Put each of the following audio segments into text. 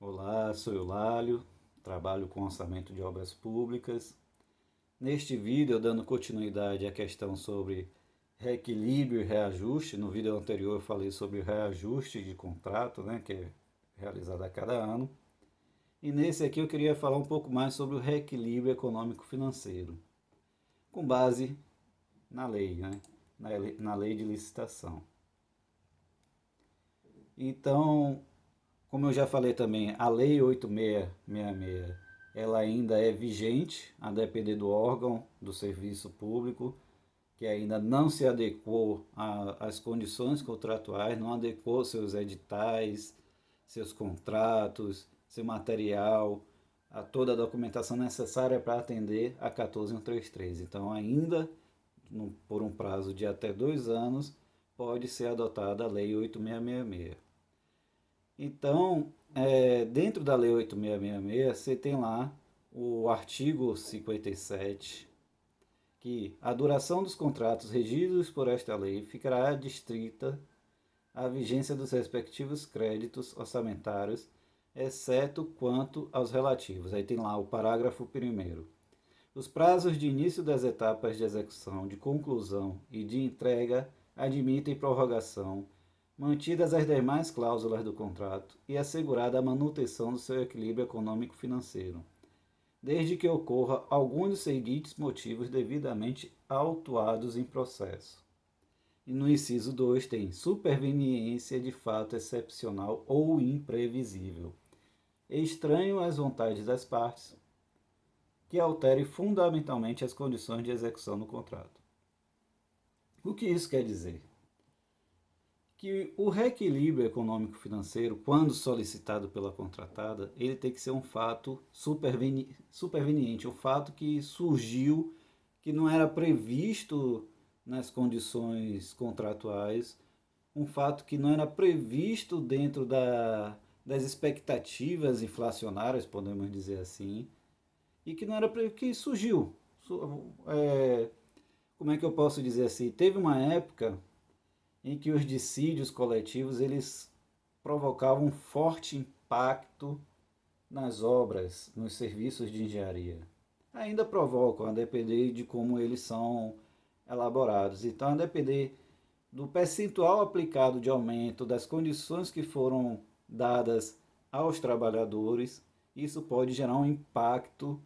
Olá, sou Eulálio, trabalho com orçamento de obras públicas. Neste vídeo, eu dando continuidade à questão sobre reequilíbrio e reajuste. No vídeo anterior eu falei sobre o reajuste de contrato, que é realizado a cada ano. E nesse aqui eu queria falar um pouco mais sobre o reequilíbrio econômico-financeiro, com base na lei, na lei de licitação. Então, como eu já falei também, a Lei 8666, ela ainda é vigente, a depender do órgão do serviço público, que ainda não se adequou às condições contratuais, não adequou seus editais, seus contratos, seu material, a toda a documentação necessária para atender a 14133. Então, ainda por um prazo de até 2 anos, pode ser adotada a Lei 8666. Então, dentro da Lei 8666, você tem lá o artigo 57, que a duração dos contratos regidos por esta lei ficará adstrita à vigência dos respectivos créditos orçamentários, exceto quanto aos relativos. Aí tem lá o parágrafo 1º. Os prazos de início das etapas de execução, de conclusão e de entrega admitem prorrogação, mantidas as demais cláusulas do contrato e assegurada a manutenção do seu equilíbrio econômico-financeiro, desde que ocorra algum dos seguintes motivos devidamente autuados em processo. E no inciso 2 tem superveniência de fato excepcional ou imprevisível, estranho às vontades das partes, que altere fundamentalmente as condições de execução do contrato. O que isso quer dizer? Que o reequilíbrio econômico-financeiro, quando solicitado pela contratada, ele tem que ser um fato superveniente, um fato que surgiu, que não era previsto nas condições contratuais, um fato que não era previsto dentro das expectativas inflacionárias, podemos dizer assim, e que não era que surgiu. Como é que eu posso dizer assim? Teve uma época em que os dissídios coletivos eles provocavam um forte impacto nas obras, nos serviços de engenharia. Ainda provocam, a depender de como eles são elaborados. Então, a depender do percentual aplicado de aumento, das condições que foram dadas aos trabalhadores, isso pode gerar um impacto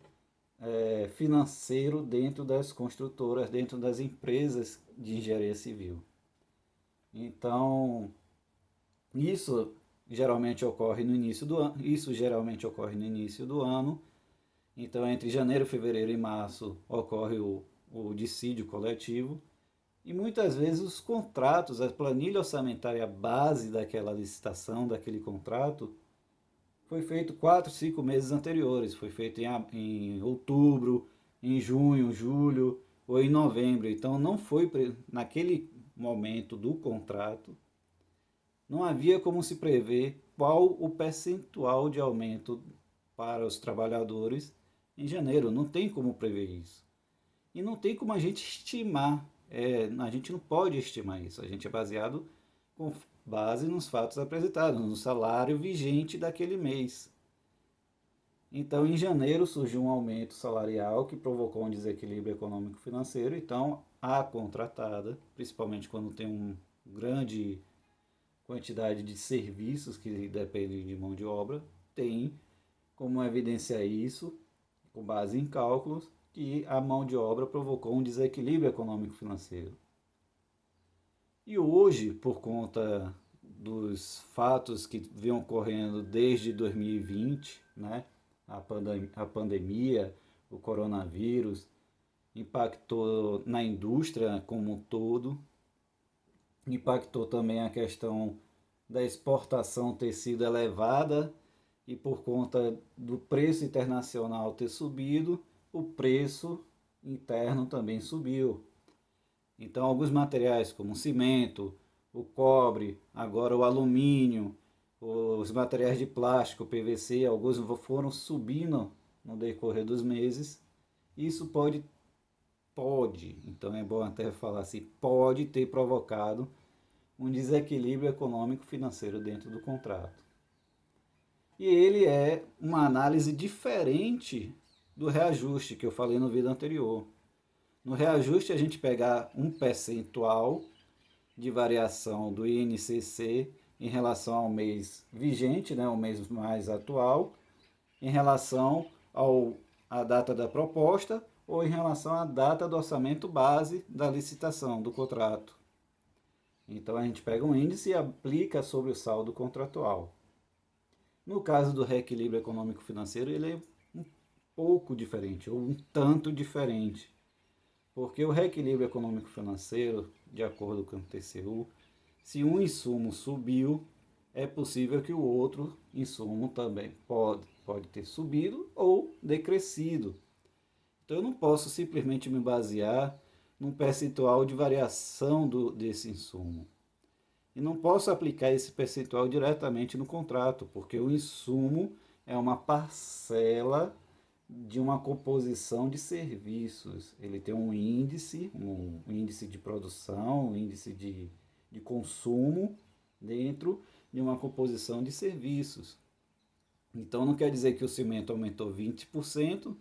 financeiro dentro das construtoras, dentro das empresas de engenharia civil. Então, isso geralmente ocorre no início do ano. Isso geralmente ocorre no início do ano. Então, entre janeiro, fevereiro e março ocorre o dissídio coletivo. E muitas vezes os contratos, a planilha orçamentária base daquela licitação, daquele contrato, foi feito 4, 5 meses anteriores. Foi feito em outubro, em junho, julho ou em novembro. Então, não foi naquele momento do contrato, não havia como se prever qual o percentual de aumento para os trabalhadores em janeiro. Não tem como prever isso. E não tem como a gente estimar. A gente não pode estimar isso. A gente é baseado com base nos fatos apresentados, no salário vigente daquele mês. Então, em janeiro surgiu um aumento salarial que provocou um desequilíbrio econômico-financeiro. Então, a contratada, principalmente quando tem uma grande quantidade de serviços que dependem de mão de obra, tem como evidenciar isso, com base em cálculos, que a mão de obra provocou um desequilíbrio econômico-financeiro. E hoje, por conta dos fatos que vêm ocorrendo desde 2020, a pandemia, o coronavírus, impactou na indústria como um todo, impactou também a questão da exportação ter sido elevada e por conta do preço internacional ter subido, o preço interno também subiu. Então, alguns materiais como o cimento, o cobre, agora o alumínio, os materiais de plástico, PVC, alguns foram subindo no decorrer dos meses. Isso pode, então é bom até falar assim, pode ter provocado um desequilíbrio econômico-financeiro dentro do contrato. E ele é uma análise diferente do reajuste que eu falei no vídeo anterior. No reajuste, a gente pega um percentual de variação do INCC em relação ao mês vigente, né, o mês mais atual, em relação à data da proposta ou em relação à data do orçamento base da licitação, do contrato. Então a gente pega um índice e aplica sobre o saldo contratual. No caso do reequilíbrio econômico-financeiro, ele é um pouco diferente, ou um tanto diferente, porque o reequilíbrio econômico-financeiro, de acordo com o TCU, se um insumo subiu, é possível que o outro insumo também pode ter subido ou decrescido. Então eu não posso simplesmente me basear num percentual de variação desse insumo. E não posso aplicar esse percentual diretamente no contrato, porque o insumo é uma parcela de uma composição de serviços. Ele tem um índice de produção, um índice de consumo dentro de uma composição de serviços. Então não quer dizer que o cimento aumentou 20%,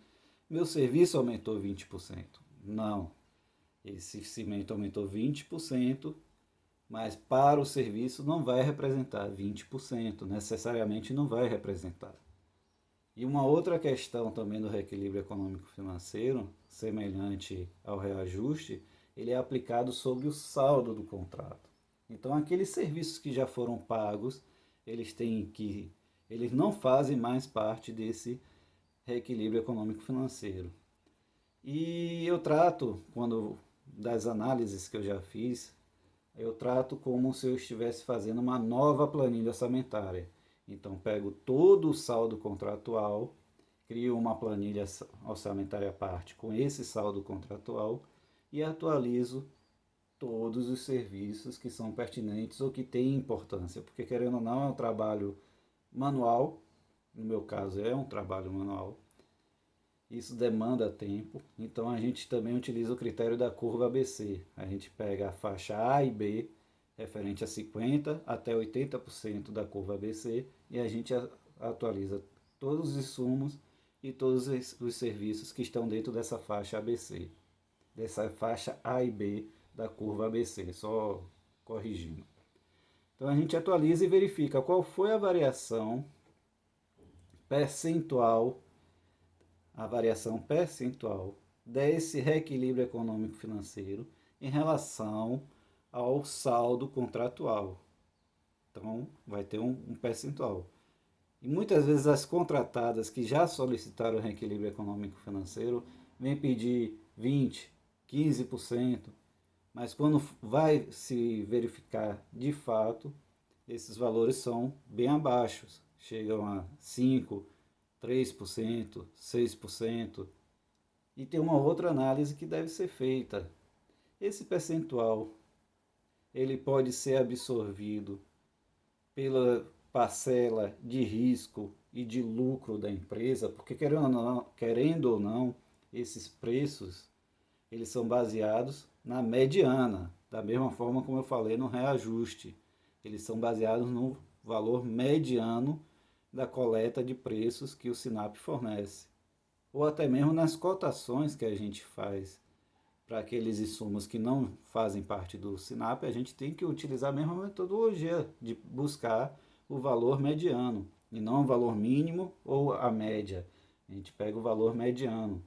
meu serviço aumentou 20%. Não. Esse cimento aumentou 20%, mas para o serviço não vai representar 20%, necessariamente não vai representar. E uma outra questão também do reequilíbrio econômico-financeiro, semelhante ao reajuste, ele é aplicado sobre o saldo do contrato. Então, aqueles serviços que já foram pagos, eles não fazem mais parte desse reequilíbrio econômico-financeiro. E eu trato, das análises que eu já fiz, eu trato como se eu estivesse fazendo uma nova planilha orçamentária. Então, pego todo o saldo contratual, crio uma planilha orçamentária à parte com esse saldo contratual e atualizo todos os serviços que são pertinentes ou que têm importância, porque querendo ou não é um trabalho manual, no meu caso é um trabalho manual, isso demanda tempo, então a gente também utiliza o critério da curva ABC. A gente pega a faixa A e B, referente a 50% até 80% da curva ABC, e a gente atualiza todos os insumos e todos os serviços que estão dentro dessa faixa ABC, dessa faixa A e B da curva ABC, só corrigindo. Então a gente atualiza e verifica qual foi a variação percentual desse reequilíbrio econômico-financeiro em relação ao saldo contratual. Então, vai ter um percentual. E muitas vezes as contratadas que já solicitaram reequilíbrio econômico-financeiro vêm pedir 20%, 15%, mas quando vai se verificar de fato, esses valores são bem abaixo, chegam a 5%, 3%, 6%. E tem uma outra análise que deve ser feita. Esse percentual, ele pode ser absorvido pela parcela de risco e de lucro da empresa, porque querendo ou não, esses preços, eles são baseados na mediana, da mesma forma como eu falei no reajuste. Eles são baseados no valor mediano da coleta de preços que o SINAP fornece, ou até mesmo nas cotações que a gente faz para aqueles insumos que não fazem parte do SINAP, a gente tem que utilizar a mesma metodologia de buscar o valor mediano, e não o valor mínimo ou a média. A gente pega o valor mediano.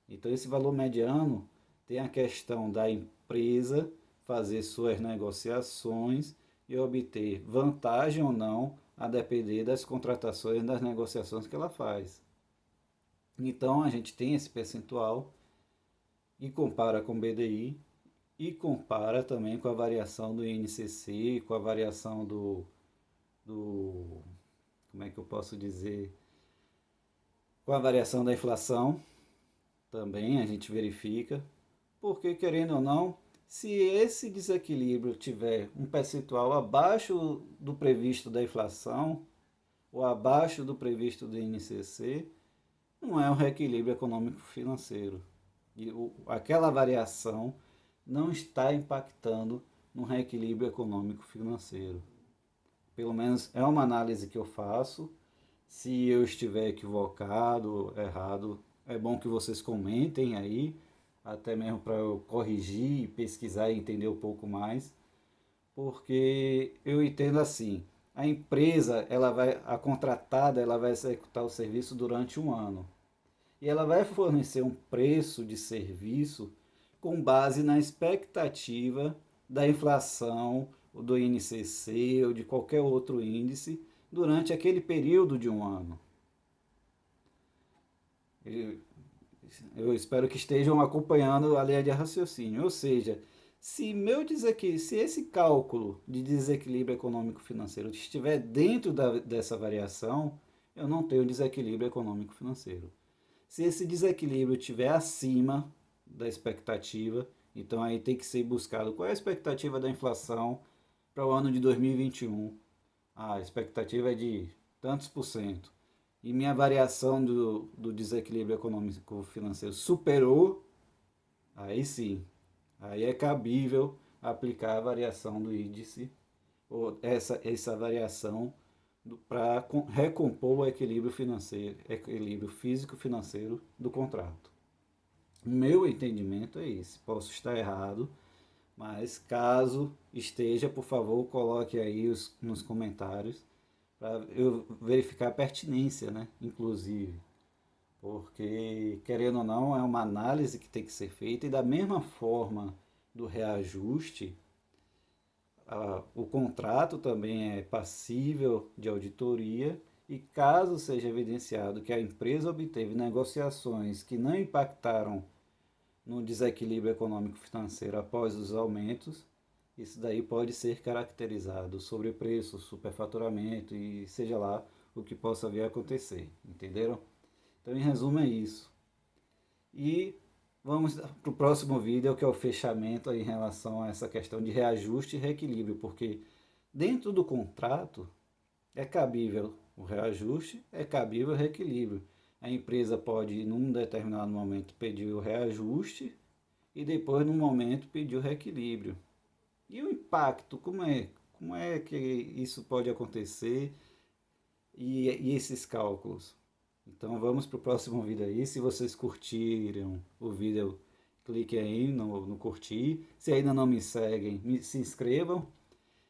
Então esse valor mediano tem a questão da empresa fazer suas negociações e obter vantagem ou não a depender das contratações e das negociações que ela faz. Então a gente tem esse percentual e compara com o BDI e compara também com a variação do INCC, com a variação como é que eu posso dizer, com a variação da inflação, também a gente verifica, porque querendo ou não, se esse desequilíbrio tiver um percentual abaixo do previsto da inflação, ou abaixo do previsto do INCC, não é um reequilíbrio econômico-financeiro. E aquela variação não está impactando no reequilíbrio econômico-financeiro. Pelo menos é uma análise que eu faço Se eu estiver equivocado, errado, é bom que vocês comentem aí, até mesmo para eu corrigir, pesquisar e entender um pouco mais, porque eu entendo assim, a empresa, a contratada, ela vai executar o serviço durante um ano. E ela vai fornecer um preço de serviço com base na expectativa da inflação, ou do INCC ou de qualquer outro índice durante aquele período de um ano. Eu espero que estejam acompanhando a linha de raciocínio. Ou seja, se esse cálculo de desequilíbrio econômico financeiro estiver dentro dessa variação, eu não tenho desequilíbrio econômico financeiro. Se esse desequilíbrio estiver acima da expectativa, então aí tem que ser buscado qual é a expectativa da inflação para o ano de 2021. A expectativa é de tantos por cento. E minha variação do desequilíbrio econômico financeiro superou, aí sim, aí é cabível aplicar a variação do índice, ou essa variação para recompor o equilíbrio financeiro, equilíbrio físico-financeiro do contrato. O meu entendimento é esse. Posso estar errado, mas caso esteja, por favor, coloque aí nos comentários para eu verificar a pertinência, né? Inclusive, porque querendo ou não, é uma análise que tem que ser feita e da mesma forma do reajuste, o contrato também é passível de auditoria e caso seja evidenciado que a empresa obteve negociações que não impactaram no desequilíbrio econômico financeiro após os aumentos, isso daí pode ser caracterizado sobrepreço, superfaturamento e seja lá o que possa vir a acontecer, entenderam? Então, em resumo, é isso. E vamos para o próximo vídeo, que é o fechamento em relação a essa questão de reajuste e reequilíbrio, porque dentro do contrato é cabível o reajuste, é cabível o reequilíbrio. A empresa pode, num determinado momento, pedir o reajuste e depois, num momento, pedir o reequilíbrio. E o impacto, como é que isso pode acontecer e esses cálculos? Então vamos para o próximo vídeo aí. Se vocês curtiram o vídeo, clique aí no curtir. Se ainda não me seguem, se inscrevam.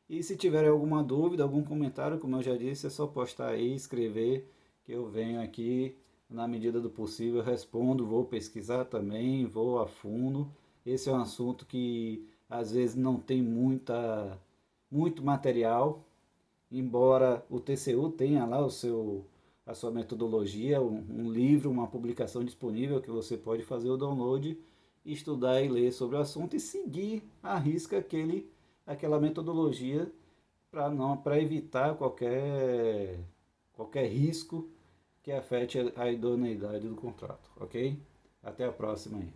E se tiverem alguma dúvida, algum comentário, como eu já disse, é só postar aí, escrever, que eu venho aqui, na medida do possível, respondo, vou pesquisar também, vou a fundo. Esse é um assunto que às vezes não tem muito material, embora o TCU tenha lá a sua metodologia, um livro, uma publicação disponível que você pode fazer o download, estudar e ler sobre o assunto e seguir à risca aquela metodologia para evitar qualquer risco que afete a idoneidade do contrato, ok? Até a próxima aí.